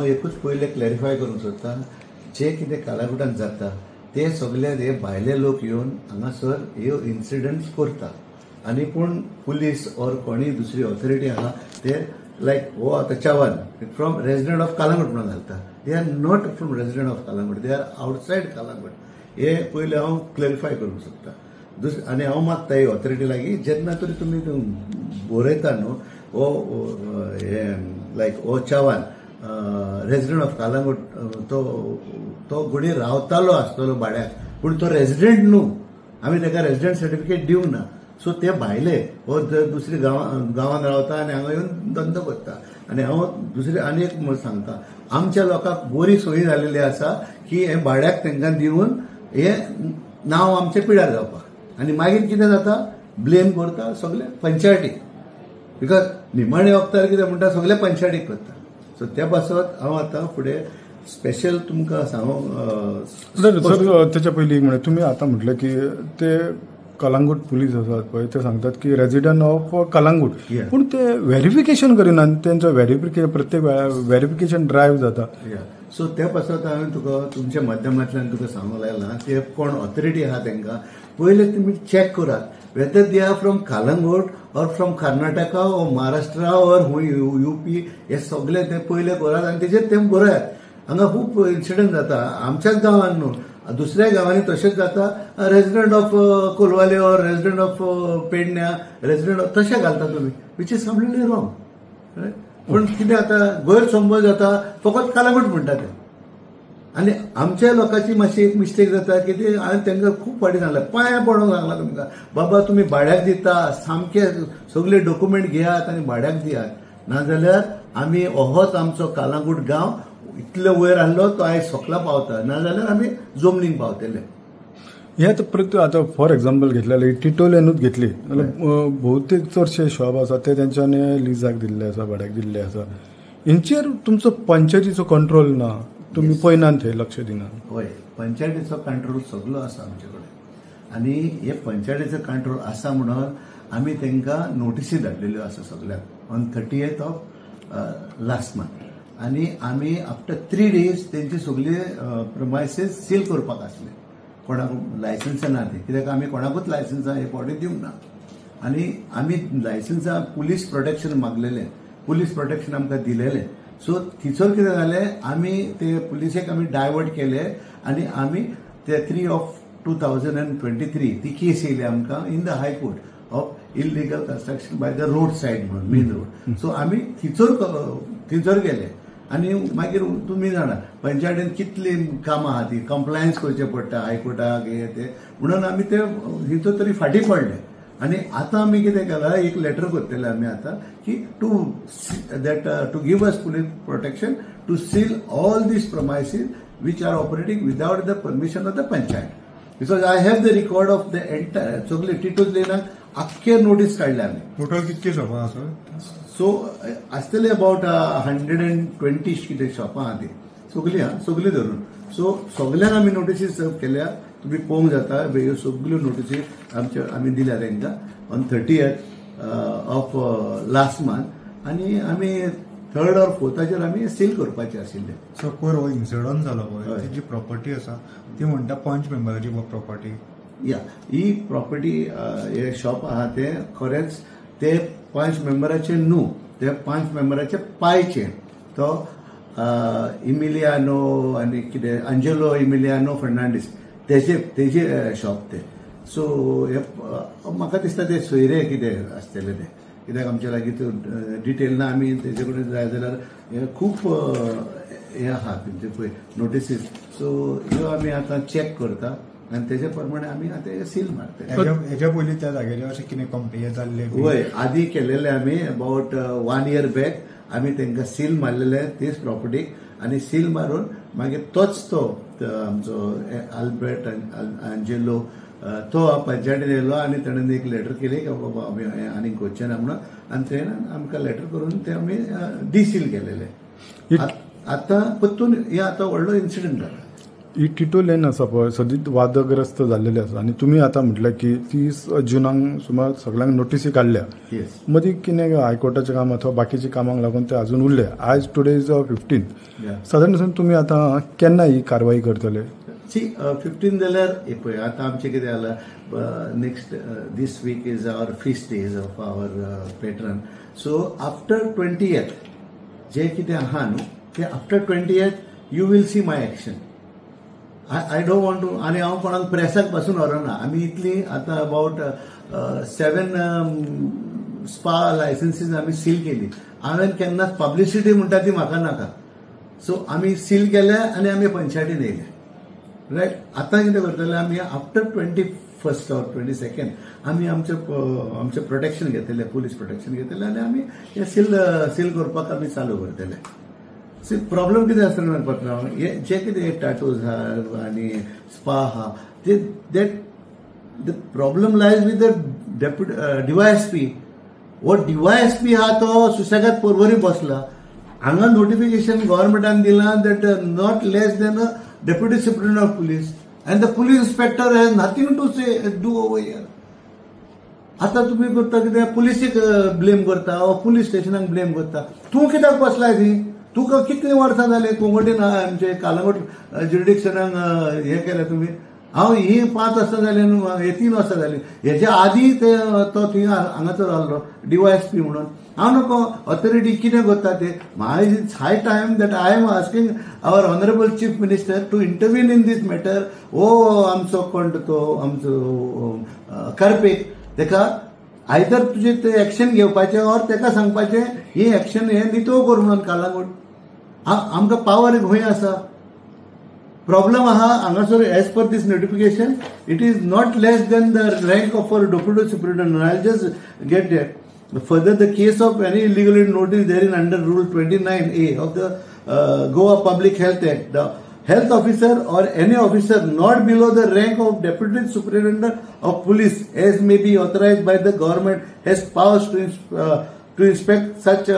हांव एकूच पयलें क्लॅरिफाय करूंक सोदतां, जे कितें कालागुटांत जाता ते सगळे हे भायले लोक येवन हांगासर ह्यो इन्सिडंट्स करता आनी पूण पुलीस ऑर कोणी दुसरी ऑथॉरिटी आहा ते लायक हो आतां Chavan from resident of Calangute म्हणून घालता. They are not from resident of Calangute, they are outside Calangute. हे पयलें हांव क्लॅरिफाय करूंक सोदतां. आनी हांव मागता ही ऑथॉरिटी लागीं जेन्ना तरी तुमी बरयता न्हू हो हे लायक हो चव्हाण रेजिडेंट ऑफ कालांगूट तो गुडी रावतालो आसतलो भाड्याक, पूण तो रेजिडेंट न्हू, आमी ताका रेजिडेंट सर्टिफिकेट दिवंक ना. सो ते भायले हो दुसरी गांवांत रावता आनी हांगा येवन धंदो करता. आनी हांव दुसरी आनी एक सांगता, आमच्या लोकांक बरी सोयी जालेली आसा की हे भाड्याक तांकां दिवन हे नांव आमचें पिड्यार जावपाक. आनी मागीर कितें जाता, ब्लेम करता सगळे पंचायतीक, बिकॉज निमाणे वखदार कितें म्हणटा सगळे पंचायतीक करता. सो त्या पासत हांव आतां फुडें स्पेशल तुमकां सांगूंक सर. त्याच्या पयलीं एक म्हणल्यार तुमी आतां म्हटलें की ते कलांगूट पुलीस आसात पळय ते सांगतात की रेजिडेंट ऑफ कलांगूट, पूण ते व्हेरिफिकेशन करिनात. तेंचो प्रत्येक व्हेरिफिकेशन ड्रायव्ह जाता. सो त्या पासत हांवें तुका तुमच्या माध्यमांतल्यान तुका सांगूंक लायलां ते कोण ऑथॉरिटी आहा तांकां पयले तुमी चॅक करात whether they are from Calangute or from Karnataka or Maharashtra or UP. हे सगळे ते पयले करात आनी तेजेर ते बरयात. हांगा खूब इन्सिडंट जाता आमच्याच गांवांत न्हू, दुसऱ्या गांवांनी तशेंच जाता. Resident of Colvale or resident of पेडण्या रेजिडेंट ऑफ तशें घालता तुमी, विच इज कम्प्लिटली रॉंग. पूण कितें जाता गैर समज जाता फकत कालांगूट म्हणटा ते. आनी आमच्या लोकांची मातशी एक मिस्टेक जाता की ते हांवें तांकां खूब फावटी सांगलें, पांयां पडूंक सांगलां तुमकां, बाबा तुमी भाड्याक दिता सामके सगळे डॉक्युमेंट घेयात आनी भाड्याक दियात, नाजाल्यार आमी होच आमचो कालांगूट गांव इतले वयर आहलो तो आयज सकला पावता, नाजाल्यार आमी जमनीक पावतले. हे आतां फॉर एक्झाम्पल घेतलेले टिटोलेनूच घेतली जाल्यार भोवतेक चडशे शॉप आसा ते तेंच्यांनी लिजाक दिल्ले आसा, भाड्याक दिल्ले आसा. हेंचेर तुमचो पंचायतीचो कंट्रोल ना, तुमी पळयनात थंय लक्ष दिनात. हय, पंचायतीचो कंट्रोल सगळो आसा आमचे कडेन. आनी हे पंचायतीचो कंट्रोल आसा म्हणून आमी तांकां नोटिसी धाडलेल्यो आसा सगळ्यांक on 30th of last month. आनी आमी आफ्टर 3 days तेंची सगळी प्रमायसीस सील करपाक आसले. कोणाक लायसन्सां ना ती, कित्याक आमी कोणाकूच लायसन्सां हे फावटी दिवंक ना. आनी आमी लायसन्सां पुलीस प्रोटेक्शन मागलेलें, पुलीस प्रोटेक्शन आमकां दिलेलें. सो थिचोर कितें जालें, आमी ते पुलिसेक आमी डायवर्ट केले आनी आमी ते 3 of 2023 ती केस येयली आमकां in the high court of illegal construction by the road said म्हणून मेन रोड. सो आमी थिचोर गेले. आनी मागीर तुमी जाणा पंचायतीन कितली कामां आहा ती कंप्लायन्स करचें पडटा हायकोर्टाक हे ते म्हणून आमी ते हितूर तरी फाटीं पडले. आनी आतां आमी कितें केलां, एक लेटर करतले आमी आतां की to give us police protection to seal all these premises which are operating without the permission of the panchayat. Because I have the record of the entire सगळे टिटोज लेनाक आख्खे नोटीस काडले आमी. टोटल कितके शॉपां आसा? सो आसतले अबाउट 120 कितें शॉपां आहा ती सगळी धरून. सो सगळ्यांक आमी नोटिसी सर्व केल्या, तुम्ही पळोवंक जाता. ह्यो सगळ्यो नोटिसी आमी दिल्या तांकां on 30th of last month. आनी आमी 3rd or 4th आमी सील करपाचे आशिल्ले. सो पयर हो इन्सिडंट जालो पळय, जी प्रॉपर्टी आसा ती म्हणटा पंच मेंबराची प्रॉपर्टी. या ही प्रॉपर्टी हे शॉप आहा ते खरेंच ते 5 मेंबराचे न्हू, ते 5 मेंबराचे पायचे. तो इमिलियानो आनी कितें अंजेलो इमिलियानो फर्नांडीस तेजे शॉप ते. सो म्हाका दिसता ते सोयरे कितें आसतले ते, कित्याक आमच्या लागीं डिटेल ना. आमी तेजे कडेन जाय जाल्यार खूब हे आहा तेंचे पळय नोटिसीस. सो ह्यो आमी आतां चॅक करता आनी तेजे प्रमाणे आमी आतां सील मारता. हेच्या पयलीं त्या जाग्यार अशें कितें कंप्लेन जाल्ले? हय, आदी केलेले आमी अबाउट 1 year बॅक आमी तांकां सील मारलेले तीच प्रॉपर्टीक. आनी सील मारून मागीर तोच तो आमचो आल्बर्ट आंजेलो तो पंचायतीन येयलो आनी ताणें एक लेटर केली की बाबा आमी आनीक करचें ना म्हणून. आनी तेणें आमकां लेटर करून ते आमी डिसील केलेले. आतां परतून हे आतां व्हडलो इन्सिडंट जाला. ही टिटो लेन आसा पळय सदीत वादग्रस्त जाल्लेली आसा आणि तुम्ही आता म्हटलं की 30 जुनाक सुमार सगळ्यांक नोटीसी काढल्या येस मदीं कितें हायकोर्टाचें काम अथवा बाकीच्या कामांक लागून ते अजून उरले आज टुडे इज 15 साधारण तुम्ही आता केन्ना ही कारवाई करतले 15 जाल्यार पळय आतां आमचें कितें जालां next this week is our feast days of our patron so after 20th जे कितें आहा न्हू ते after 20th you will see my action I don't want to आनी हांव कोणाक प्रेसाक पासून व्हरना आमी इतली आतां अबाउट 7 स्पा लायसन्सीस आमी सील केली हांवें केन्नाच पब्लिसिटी म्हणटा ती म्हाका नाका सो आमी सील केले आनी आमी पंचायतीन येयले रायट आतां कितें करतले आमी आफ्टर 21st or 22nd आमी आमचें प्रोटेक्शन घेतले पुलीस प्रोटेक्शन घेतले आनी आमी हे सील करपाक आमी चालू करतले प्रॉब्लेम कितें आसता पात्रांव जे कितें टॅटूज आहा आनी स्पा आहा the problem lies with the DYSP वो DYSP आहा तो सुशेगाद परवरी बसला हांगा नोटिफिकेशन गव्हर्नमेंटान दिलां that not less than a deputy superintendent of police and the police inspector has nothing to say do over here आता तुम्ही करता कितें पुलिसीक ब्लेम करता वा पुलीस स्टेशनाक ब्लेम करता तूं कित्याक बसलाय थी तुका कितलीं वर्सां जालीं कोंगटीन आमचे कालांगूट ज्युरिडिक्शनाक हे केलें तुमी हांव ही 5 वर्सां जालीं न्हू हे 3 वर्सां जालीं हेच्या आदीं तो थंय हांगाचो जाल्लो DYSP म्हणून हांव नको ऑथॉरिटी कितें करता ते it's high time that I am asking our honourable chief minister to intervene in this matter आमचो कोण तो आमचो कार्पेक तेका आयदर तुजें ते एक्शन घेवपाचें ऑर तेका सांगपाचें ही एक्शन हे नितळ कर म्हणून कालांगूट आमकां पावर खंय आसा प्रॉब्लम आहा हांगासर as per this notification it is not less than the rank of our deputy superintendent I just get date further the case of any illegal notice therein under rule 29A of the Goa Public Health Act the health officer or any officer not below the rank of deputy superintendent of police as may be authorized by the government has powers to inspect such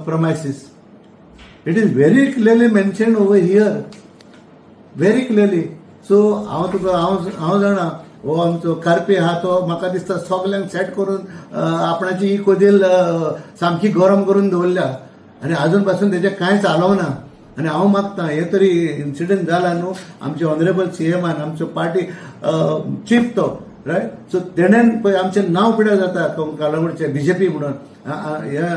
premises. It is very clearly mentioned over here, very clearly. So हांव जाणा हो आमचो carpe आहा तो म्हाका दिसता सगल्यांक set करून आपणाची ही कोदेल सामकी गरम करून दवरल्या आनी आजून पासून तेजें कांय चालवना ना आनी हांव मागता हे तरी इन्सिडंट जाला न्हू आमचे ऑनरेबल CMान आमचो पार्टी चीफ तो रायट सो तेणेन पळय आमचें नांव पिड्यार जाता कालांगूटचे BJP म्हणून ह्या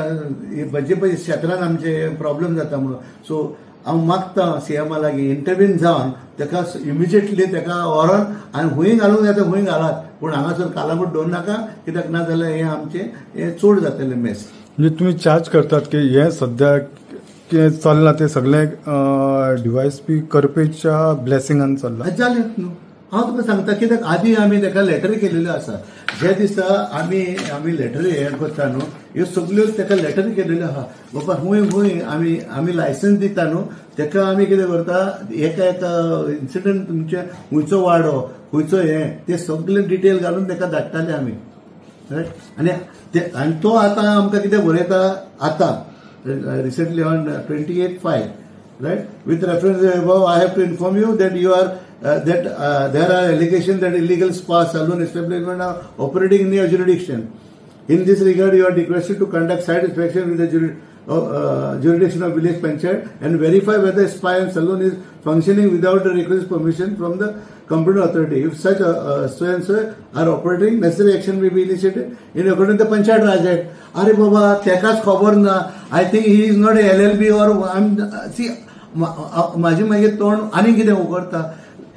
BJP क्षेत्रांत आमचे प्रॉब्लेम जाता म्हणून सो हांव मागता CMा लागीं इंटरव्हीन जावन तेका इमिजिएटली तेका व्हरोन आनी हूंय घालूंक जाता हूंय घालात पूण हांगासर कालांगूट दवरूं नाका कित्याक ना जाल्यार हें आमचें हें चड जातलें मेस म्हणजे तुम्ही चार्ज करतात की हे सध्या कितें चल्लां ते सगळें DYSP करपेच्या ब्लेसिंगान चल्लां जालें न्हू हांव तुका सांगता कित्याक आदीं आमी तेका लेटरी केलेल्यो आसा जे दिसा आमी लेटरी हे करता न्हू ह्यो सगल्यो तेका लेटरी केलेल्यो आहा बाबा हूंय आमी लायसन्स दिता न्हू तेका आमी कितें करता एका इन्सिडंट तुमचे खंयचो वाडो खंयचो हें ते सगळे डिटेल घालून तेका धाडटाले आमी रायट आनी तो आतां आमकां कितें बरयता आतां recently on 28/5 right with reference to above I have to inform you that you are that there are allegations that illegal spa salon establishment are operating in your jurisdiction. In this regard you are requested to conduct site inspection with the jurisdiction of village panchayat and verify whether spa and salon is functioning without the requisite permission from the competent authority. If such so and so are operating, necessary action may be initiated in accordance with the Panchayat Raj Act. अरे बाबा तेकाच खबर ना I think he is not a LLB और सी माझी मागीर तोंड आनी कितें उगडटा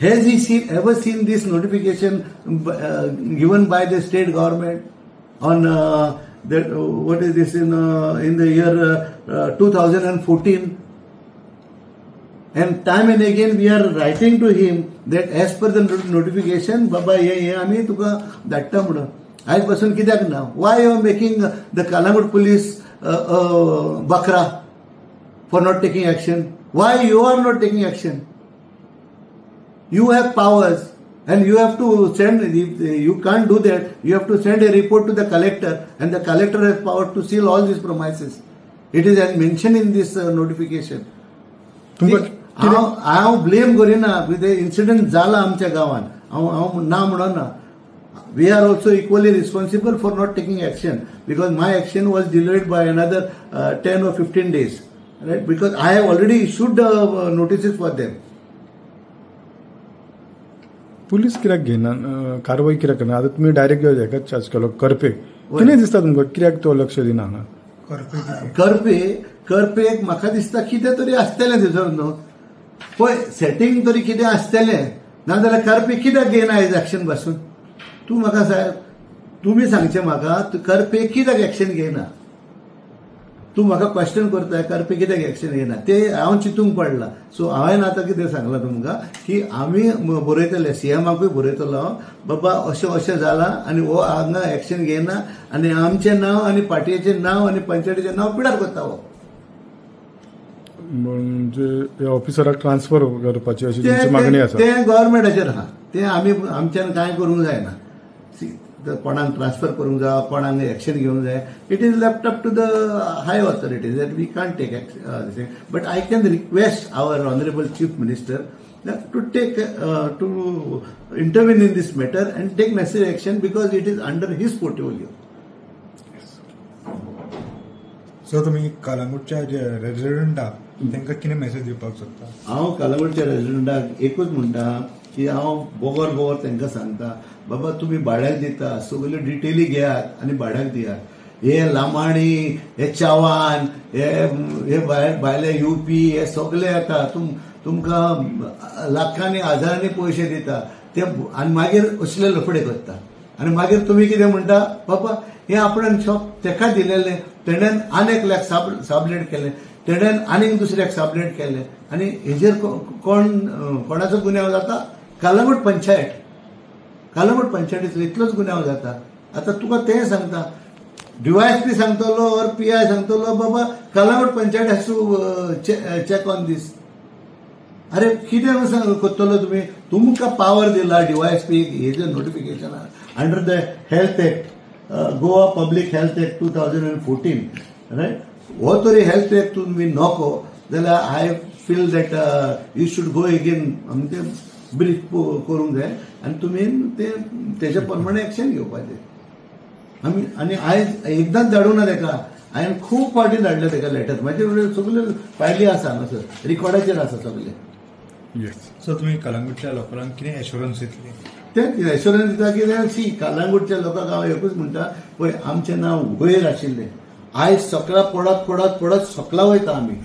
has he ever seen this notification given by the state government on that what is this in the year 2014 and time and again we are writing to him that as per the notification baba ye ami tuka dhatta म्हणून आज पासून कित्याक ना why you are making the Kalangut police bakra for not taking action why you are not taking action you have powers and you have to send, if you can't do that, you have to send a report to the collector and the collector has power to seal all these premises. It is mentioned in this notification. हांव blame Kareena, ते incident जाला आमच्या गांवांत, हांव ना म्हणना. We are also equally responsible for not taking action, because my action was delayed by another 10 or 15 days, right? Because I have already issued notices for them. Police कित्याक घेयना, कारवाय कित्याक करना? आता तुम्ही डायरेक्ट हेकाच चार्ज केलो, करपे. कितें दिसता तुमकां, कित्याक तो लक्ष दिना हांगा? करपेक म्हाका दिसता कितें तरी आसतलें थंयसर न्हू. पळय, सेटींग तरी कितें आसतलें, नाजाल्यार करपे कित्याक घेयना हेज एक्शन पासून? तूं म्हाका सांग, तुमी सांगचें म्हाका, करपे कित्याक एक्शन घेयना? तूं म्हाका क्वेश्चन करता, करपे कित्याक एक्शन घेयना ते हांव चिंतूंक पडला. सो हांवें आतां कितें सांगलां तुमकां की आमी बरयतले, सीएमाकूय बरयतलो, बाबा अशें अशें जालां आनी हो हांगा एक्शन घेयना आनी आमचें नांव आनी पार्टयेचें नांव आनी पंचायतीचें नांव पिड्यार करता हो. म्हणजे ऑफिसराक ट्रान्सफर करपाची अशी तुमची मागणी आसा? तें गव्हर्मेंटाचेर आहा, तें आमी आमच्यान कांय करूंक जायना. कोणाक ट्रान्सफर करूंक जाय, कोणाक एक्शन घेवंक जाय, it is left up to the high authorities that we can't take action. But I can request our honourable chief minister to take to intervene in this matter and take necessary action, because it is under his portfolio. So तुम्ही कलंगूटच्या जे resident आहात तांकां कितें message दिवपाक सोदता? हांव कलंगूटच्या रेजिडेंटाक एकूच म्हणटा की हांव बोगोर तांकां सांगता, बाबा तुम्ही भाड्याक दिता, सगल्यो डिटेली घेयात आनी भाड्याक दियात. हे लामाणी, हे चावान, हे भायले युपी, हे सगळे येता, तुमकां लाखांनी हजारांनी पयशे दिता ते, आनी मागीर असले लफडे करता. आनी मागीर तुमी कितें म्हणटा, बाबा हे आपणान शॉप तेका दिलेले, तेणेन आनी एकल्याक साबलेट केले, तेणेन आनीक दुसऱ्याक साबलेट केले, आनी हेजेर कोणाचो गुन्यांव जाता? कलंगूट पंचायतीचो इतलोच गुन्यांव जाता. आता तुका तें सांगता, DYSP सांगतलो और PI सांगतलो, बाबा Calangute panchayat has to check on this. अरे कितें करतलो तुमी? तुमकां पावर दिला DYSP, हेजें notification under the health act, Goa public health act 2014, right? हो तरी हेल्थ एक्ट तुमी नको जाल्यार I feel that you should go again, आमचे ब्रीफ करूंक जाय आनी तुमी तेजे प्रमाणे एक्शन घेवपाचें. आनी आयज एकदांच धाडूं ना तेका, हांवें खूब फावटी धाडले तेका लेटर, म्हाजे कडेन सगल्यो फायली आसा हांगासर, रिकॉर्डाचेर आसा सगळे. सो तुमी कलंगूटच्या लोकांक कितें एश्युरन्स दितली? ते एश्युरन्स दिता की कलंगूटच्या लोकांक हांव एकूच म्हणटा, पळय आमचें नांव वयर आशिल्लें, आयज सकाळ पडत सकला वयता आमी,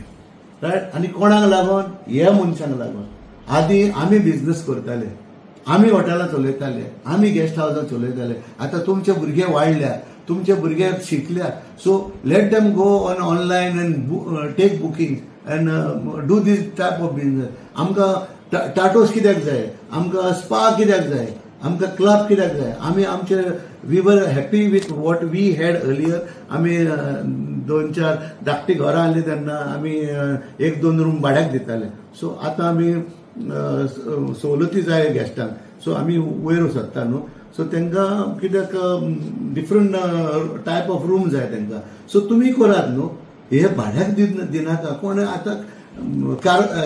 रायट? आनी कोणाक लागून? ह्या मनशांक लागून. आदी आमी बिझनेस करताले, आमी हॉटेलां चलयताले, आमी गेस्ट हावसां चलयताले. आतां तुमचे भुरगे वाडल्या, तुमचे भुरगे शिकल्या, so let them go on online and take booking and do this type of business. आमकां टाटोस कित्याक जाय, आमकां स्पा कित्याक जाय, आमकां क्लब कित्याक जाय? आमी आमचे we were happy with what we had earlier. आमी 2-4 धाकटी घरां आहली तेन्ना आमी 1-2 रूम भाड्याक दिताले. सो आतां आमी सवलती जाय गेस्टांक, सो आमी वयर सरता न्हू. सो तांकां कित्याक डिफरंट टायप ऑफ रूम जाय तांकां. सो तुमी करात न्हू, हे भाड्याक दिनाका. कोण आतां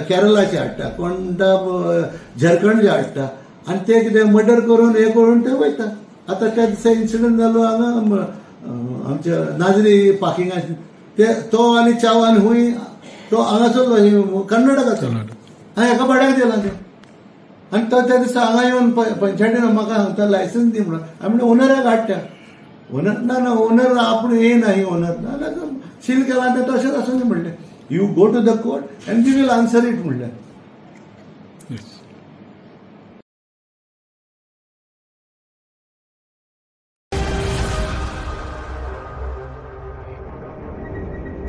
केरळाचे हाडटा, कोण झारखंडचे हाडटा, आनी ते कितें मर्डर करून हे करून ते वयता. आतां त्या दिसा इन्सिडंट जालो हांगा आमच्या नाजरी पार्किंगाचे, ते तो आनी चावान हुंय तो हांगासरलो कर्नाटकाचो, हांवें हेका भाड्याक दिला ते. आनी तो त्या दिसा हांगा येवन पंचायतीन म्हाका सांगता लायसन्स दी म्हणून. हांवें म्हणलें ओनराक हाडटा. ओनर ना ओनर आपूण येना, ही ओनर ना सील केला ते तशेंच आसूं म्हणलें. You go to the court and we will answer it म्हणलें.